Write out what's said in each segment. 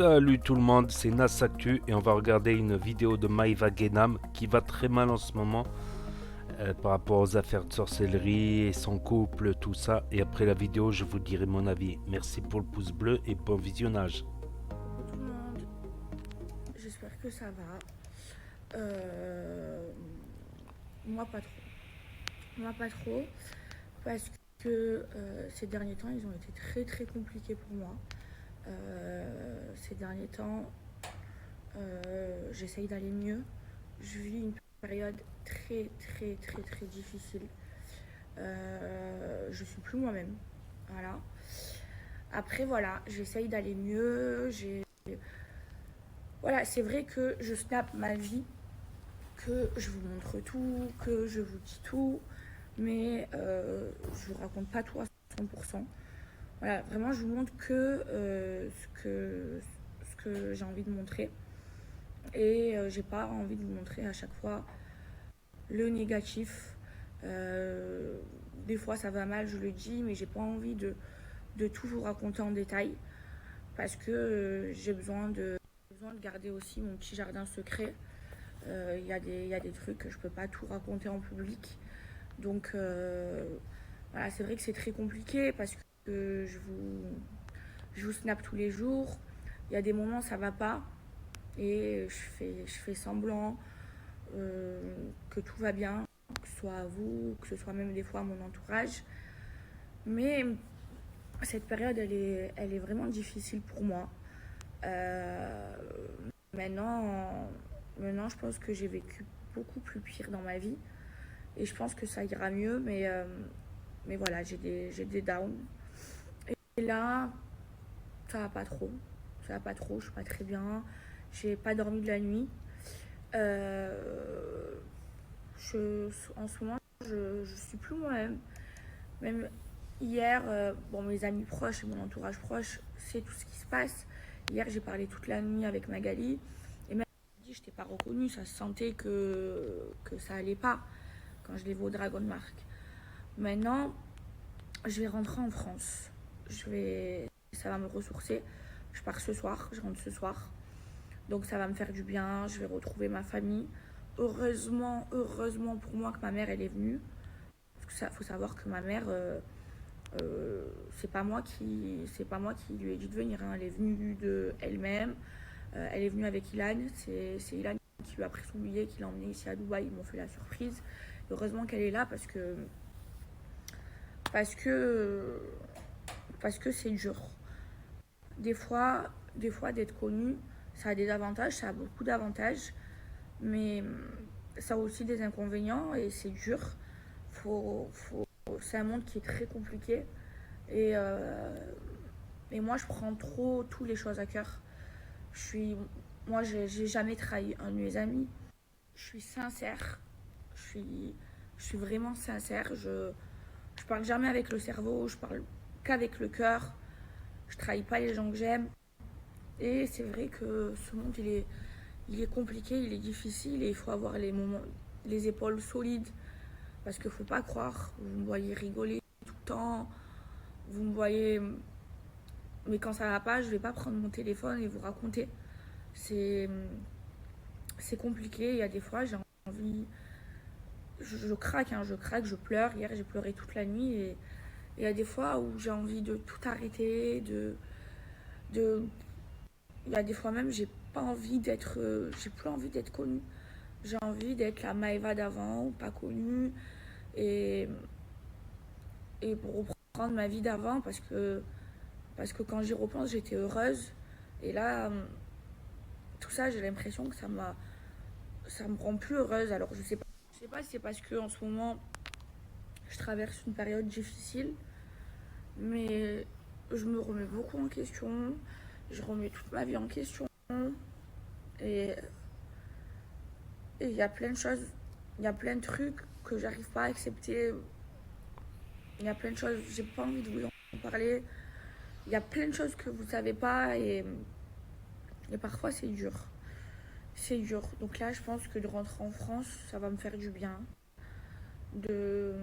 Salut tout le monde, c'est Nas Actu et on va regarder une vidéo de Maïva Genam qui va très mal en ce moment par rapport aux affaires de sorcellerie et son couple, tout ça. Et après la vidéo, je vous dirai mon avis. Merci pour le pouce bleu et bon visionnage. Coucou tout le monde, j'espère que ça va. Moi pas trop. Moi pas trop parce que ces derniers temps ils ont été très très compliqués pour moi. Ces derniers temps j'essaye d'aller mieux. Je vis une période très très très très difficile. Je suis plus moi-même. Voilà. Après voilà, j'essaye d'aller mieux. Voilà, c'est vrai que je snap ma vie, que je vous montre tout, que je vous dis tout, mais je vous raconte pas tout à 100%. Voilà, vraiment, je vous montre que ce que j'ai envie de montrer. Et j'ai pas envie de vous montrer à chaque fois le négatif. Des fois, ça va mal, je le dis, mais j'ai pas envie de tout vous raconter en détail parce que j'ai besoin de garder aussi mon petit jardin secret. Y a des trucs que je peux pas tout raconter en public. Donc voilà, c'est vrai que c'est très compliqué parce que je vous snap tous les jours. Il y a des moments ça va pas et je fais semblant que tout va bien, que ce soit à vous, que ce soit même des fois à mon entourage. Mais cette période, elle est vraiment difficile pour moi. Euh, maintenant, maintenant, je pense que j'ai vécu beaucoup plus pire dans ma vie. Et je pense que ça ira mieux, mais voilà, j'ai des downs. Et là, ça va pas trop. Ça va pas trop, je suis pas très bien. J'ai pas dormi de la nuit. Euh, en ce moment, je suis plus moi-même. Même hier, bon, mes amis proches et mon entourage proche, c'est tout ce qui se passe. Hier, j'ai parlé toute la nuit avec Magali. Et même dit, je t'ai pas reconnue, ça se sentait que ça allait pas quand je l'ai vu au Dragon Mark. Maintenant, je vais rentrer en France. Ça va me ressourcer. Je pars ce soir, je rentre ce soir. Donc ça va me faire du bien, je vais retrouver ma famille. Heureusement pour moi que ma mère elle est venue. Parce qu'il faut savoir que ma mère, c'est pas moi qui lui ai dit de venir. Hein. Elle est venue de elle-même. Elle est venue avec Ilan. C'est Ilan qui lui a pris son billet, qui l'a emmené ici à Dubaï. Ils m'ont fait la surprise. Heureusement qu'elle est là parce que parce que c'est dur. Des fois, des fois d'être connu, ça a des avantages, ça a beaucoup d'avantages, mais ça a aussi des inconvénients et c'est dur. C'est un monde qui est très compliqué et, moi je prends trop toutes les choses à cœur. Je suis, moi j'ai jamais trahi un de mes amis. Je suis sincère, je suis, je suis vraiment sincère. Je parle jamais avec le cerveau, je parle qu'avec le cœur. Je trahis pas les gens que j'aime. Et c'est vrai que ce monde, il est compliqué, il est difficile et il faut avoir les épaules solides. Parce qu'il ne faut pas croire, vous me voyez rigoler tout le temps, vous me voyez. Mais quand ça va pas, je vais pas prendre mon téléphone et vous raconter. C'est, c'est compliqué, il y a des fois, j'ai envie. Je craque, hein, je craque, je pleure. Hier, j'ai pleuré toute la nuit et il y a des fois où j'ai envie de tout arrêter, de il y a des fois même, j'ai plus envie d'être connue. J'ai envie d'être la Maëva d'avant, pas connue, et, et pour reprendre ma vie d'avant parce que quand j'y repense, j'étais heureuse. Et là, tout ça, j'ai l'impression que ça me rend plus heureuse. Alors je sais pas si c'est parce que en ce moment, je traverse une période difficile, mais je me remets beaucoup en question. Je remets toute ma vie en question. Et il y a plein de choses, il y a plein de trucs que j'arrive pas à accepter. Il y a plein de choses, j'ai pas envie de vous en parler. Il y a plein de choses que vous savez pas et parfois c'est dur. C'est dur. Donc là, je pense que de rentrer en France, ça va me faire du bien. De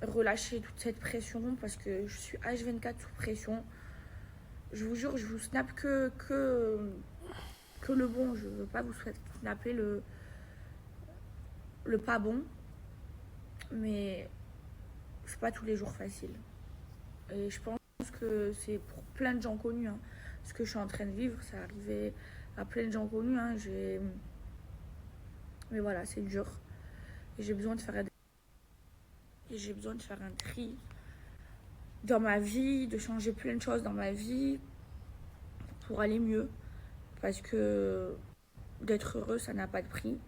relâcher toute cette pression parce que je suis H24 sous pression. Je vous jure, je vous snap que le bon. Je veux pas vous snapper le pas bon. Mais c'est pas tous les jours facile. Et je pense que c'est pour plein de gens connus. Hein. Ce que je suis en train de vivre, ça arrivait à plein de gens connus. Hein. Mais voilà, c'est dur. Et j'ai besoin de faire un tri dans ma vie, de changer plein de choses dans ma vie pour aller mieux. Parce que d'être heureux, ça n'a pas de prix.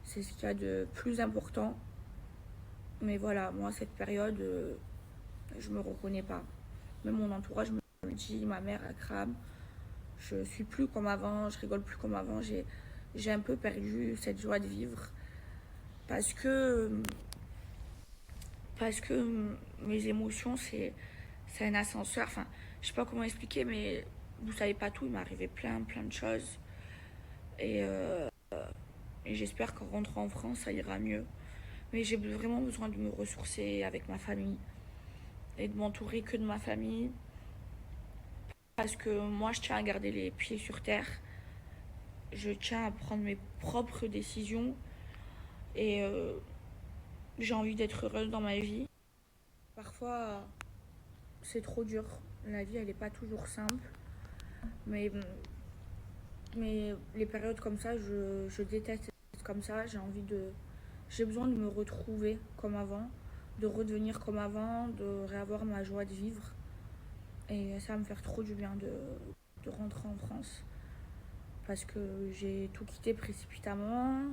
C'est ce qu'il y a de plus important. Mais voilà, moi, cette période, je me reconnais pas. Même mon entourage me dit, ma mère, elle crame. Je suis plus comme avant, je rigole plus comme avant. J'ai un peu perdu cette joie de vivre. Parce que, parce que mes émotions, c'est un ascenseur. Enfin, je sais pas comment expliquer, mais vous savez pas tout. Il m'est arrivé plein de choses. Et, euh, et j'espère qu'en rentrant en France, ça ira mieux. Mais j'ai vraiment besoin de me ressourcer avec ma famille et de m'entourer que de ma famille. Parce que moi, je tiens à garder les pieds sur terre. Je tiens à prendre mes propres décisions. Et j'ai envie d'être heureuse dans ma vie. Parfois, c'est trop dur. La vie, elle n'est pas toujours simple. Mais, mais les périodes comme ça, je déteste être comme ça. J'ai besoin de me retrouver comme avant, de redevenir comme avant, de réavoir ma joie de vivre. Et ça va me faire trop du bien de rentrer en France. Parce que j'ai tout quitté précipitamment.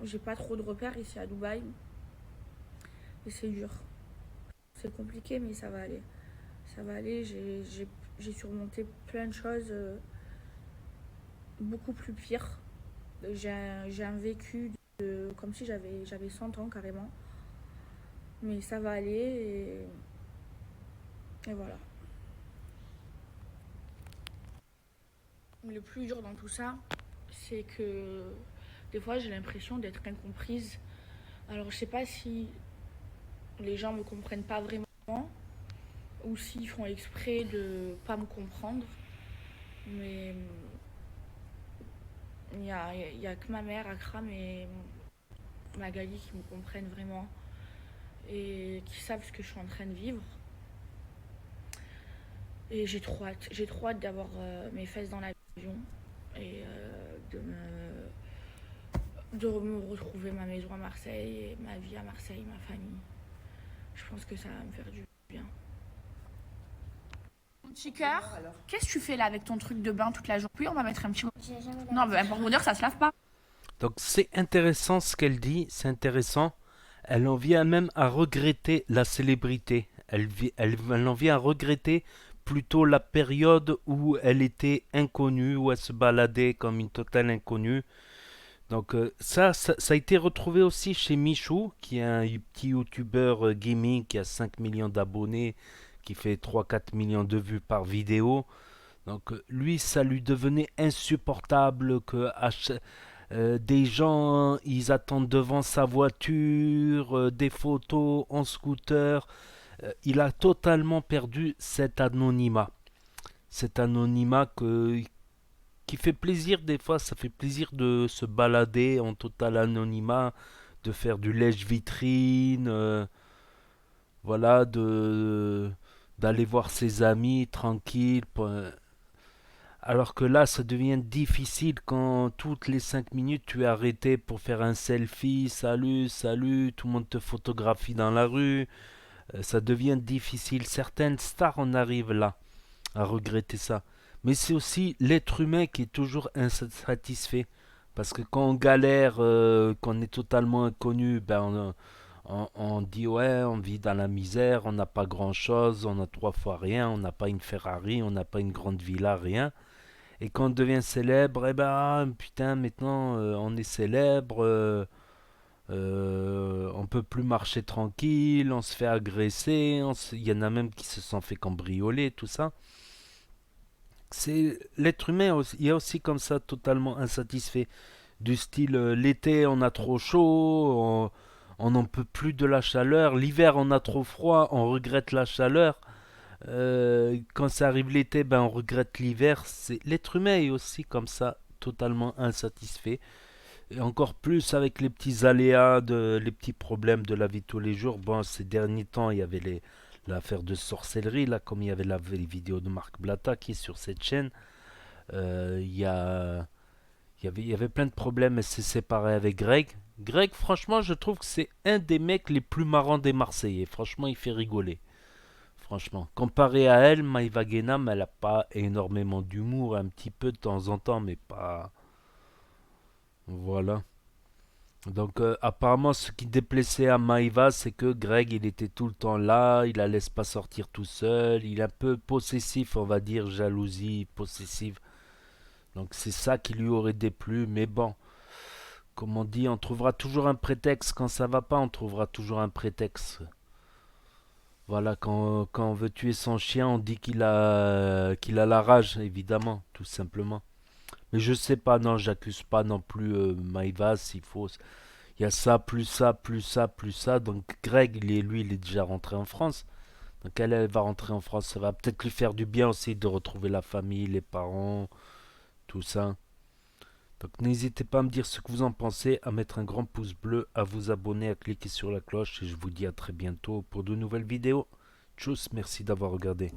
J'ai pas trop de repères ici à Dubaï. Et c'est dur. C'est compliqué, mais ça va aller. Ça va aller. J'ai surmonté plein de choses beaucoup plus pires. J'ai un vécu comme si j'avais 100 ans carrément. Mais ça va aller et voilà. Le plus dur dans tout ça, c'est que des fois j'ai l'impression d'être incomprise. Alors je sais pas si les gens me comprennent pas vraiment ou s'ils font exprès de pas me comprendre. Mais il y a que ma mère, Akram et Magali qui me comprennent vraiment et qui savent ce que je suis en train de vivre. Et j'ai trop hâte d'avoir mes fesses dans l'avion et de me retrouver ma maison à Marseille, ma vie à Marseille, ma famille. Je pense que ça va me faire du bien. Mon petit cœur, qu'est-ce que tu fais là avec ton truc de bain toute la journée? Oui, on va mettre un petit... Non, mais pour vous dire, ça se lave pas. Donc c'est intéressant ce qu'elle dit, c'est intéressant. Elle en vient même à regretter la célébrité. Elle en vient à regretter plutôt la période où elle était inconnue, où elle se baladait comme une totale inconnue. Donc ça a été retrouvé aussi chez Michou, qui est un petit youtubeur gaming qui a 5 millions d'abonnés, qui fait 3-4 millions de vues par vidéo. Donc lui, ça lui devenait insupportable que des gens, ils attendent devant sa voiture, des photos en scooter. Il a totalement perdu cet anonymat. Cet anonymat qui fait plaisir des fois, ça fait plaisir de se balader en total anonymat, de faire du lèche-vitrine, voilà, d'aller voir ses amis tranquille. Alors que là, ça devient difficile quand toutes les 5 minutes tu es arrêté pour faire un selfie, salut, salut, tout le monde te photographie dans la rue. Ça devient difficile. Certaines stars en arrivent là, à regretter ça. Mais c'est aussi l'être humain qui est toujours insatisfait. Parce que quand on galère, qu'on est totalement inconnu, ben on dit ouais, on vit dans la misère, on n'a pas grand chose, on a 3 fois rien, on n'a pas une Ferrari, on n'a pas une grande villa, rien. Et quand on devient célèbre, eh ben putain, maintenant on est célèbre, on peut plus marcher tranquille, on se fait agresser, il y en a même qui se sont fait cambrioler, tout ça. C'est l'être humain, il y a aussi comme ça totalement insatisfait. Du style l'été on a trop chaud, on n'en peut plus de la chaleur, l'hiver on a trop froid, on regrette la chaleur. Quand ça arrive l'été, ben on regrette l'hiver. L'être humain est aussi comme ça, totalement insatisfait. Et encore plus avec les petits aléas, les petits problèmes de la vie de tous les jours. Bon, ces derniers temps, il y avait l'affaire de sorcellerie, là, comme il y avait les vidéos de Marc Blatta qui est sur cette chaîne. Il y a, il y avait plein de problèmes. Elle s'est séparée avec Greg. Greg, franchement, je trouve que c'est un des mecs les plus marrants des Marseillais. Franchement, il fait rigoler. Franchement, comparé à elle, Maïva Guénam, elle a pas énormément d'humour, un petit peu de temps en temps, mais pas. Voilà. Donc apparemment ce qui déplaisait à Maïva c'est que Greg il était tout le temps là, il la laisse pas sortir tout seul, il est un peu possessif on va dire, jalousie, possessive. Donc c'est ça qui lui aurait déplu, mais bon, comme on dit, on trouvera toujours un prétexte, quand ça va pas on trouvera toujours un prétexte. Voilà, quand on veut tuer son chien on dit qu'il a la rage évidemment, tout simplement. Mais je sais pas, non j'accuse pas non plus Maïva s'il faut. Il y a ça, plus ça, plus ça, plus ça. Donc Greg, lui, il est déjà rentré en France. Donc elle va rentrer en France. Ça va peut-être lui faire du bien aussi de retrouver la famille, les parents, tout ça. Donc n'hésitez pas à me dire ce que vous en pensez, à mettre un grand pouce bleu, à vous abonner, à cliquer sur la cloche. Et je vous dis à très bientôt pour de nouvelles vidéos. Tchuss, merci d'avoir regardé.